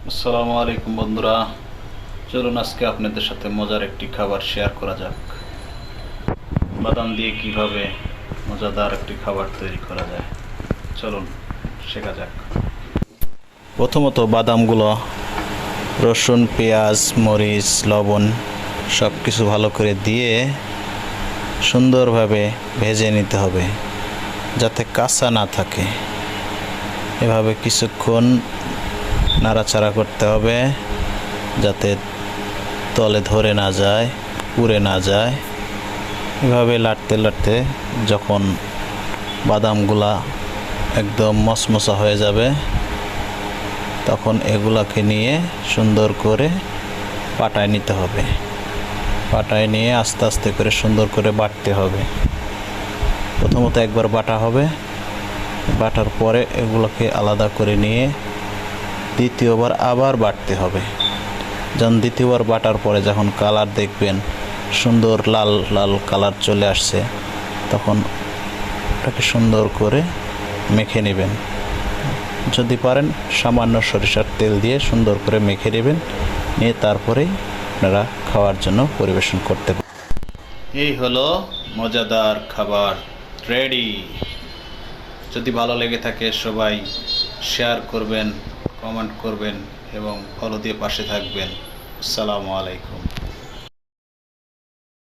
আসসালামু আলাইকুম বন্ধুরা, চলুন আজকে আপনাদের সাথে মজার একটি খাবার শেয়ার করা যাক। বাদাম দিয়ে কিভাবে মজাদার একটি খাবার তৈরি করা যায়, চলুন শেখা যাক। প্রথমত বাদামগুলো রসুন, পেঁয়াজ, মরিচ, লবণ সব কিছু ভালো করে দিয়ে সুন্দরভাবে ভেজে নিতে হবে যাতে কাঁচা না থাকে। এভাবে কিছুক্ষণ নাড়াচাড়া করতে হবে যাতে তলে ধরে না যায়, পুড়ে না যায়। এভাবে লাড়তে লাড়তে যখন বাদামগুলা একদম মচমচা হয়ে যাবে তখন এগুলাকে নিয়ে সুন্দর করে পাটায় নিতে হবে। পাটায় নিয়ে আস্তে আস্তে করে সুন্দর করে বাটতে হবে। প্রথমত একবার বাটা হবে, বাটার পরে এগুলোকে আলাদা করে নিয়ে দ্বিতীয়বার আবার বাটতে হবে। যখন দ্বিতীয়বার বাটার পরে যখন কালার দেখবেন সুন্দর লাল লাল কালার চলে আসছে, তখন ওটাকে সুন্দর করে মেখে নেবেন। যদি পারেন সামান্য সরিষার তেল দিয়ে সুন্দর করে মেখে নেবেন, নিয়ে তারপরেই আপনারা খাওয়ার জন্য পরিবেশন করতে পারেন। এই হলো মজাদার খাবার রেডি। যদি ভালো লেগে থাকে সবাই শেয়ার করবেন, কমেন্ট করবেন এবং ফলো দিয়ে পাশে থাকবেন। আসসালামু আলাইকুম।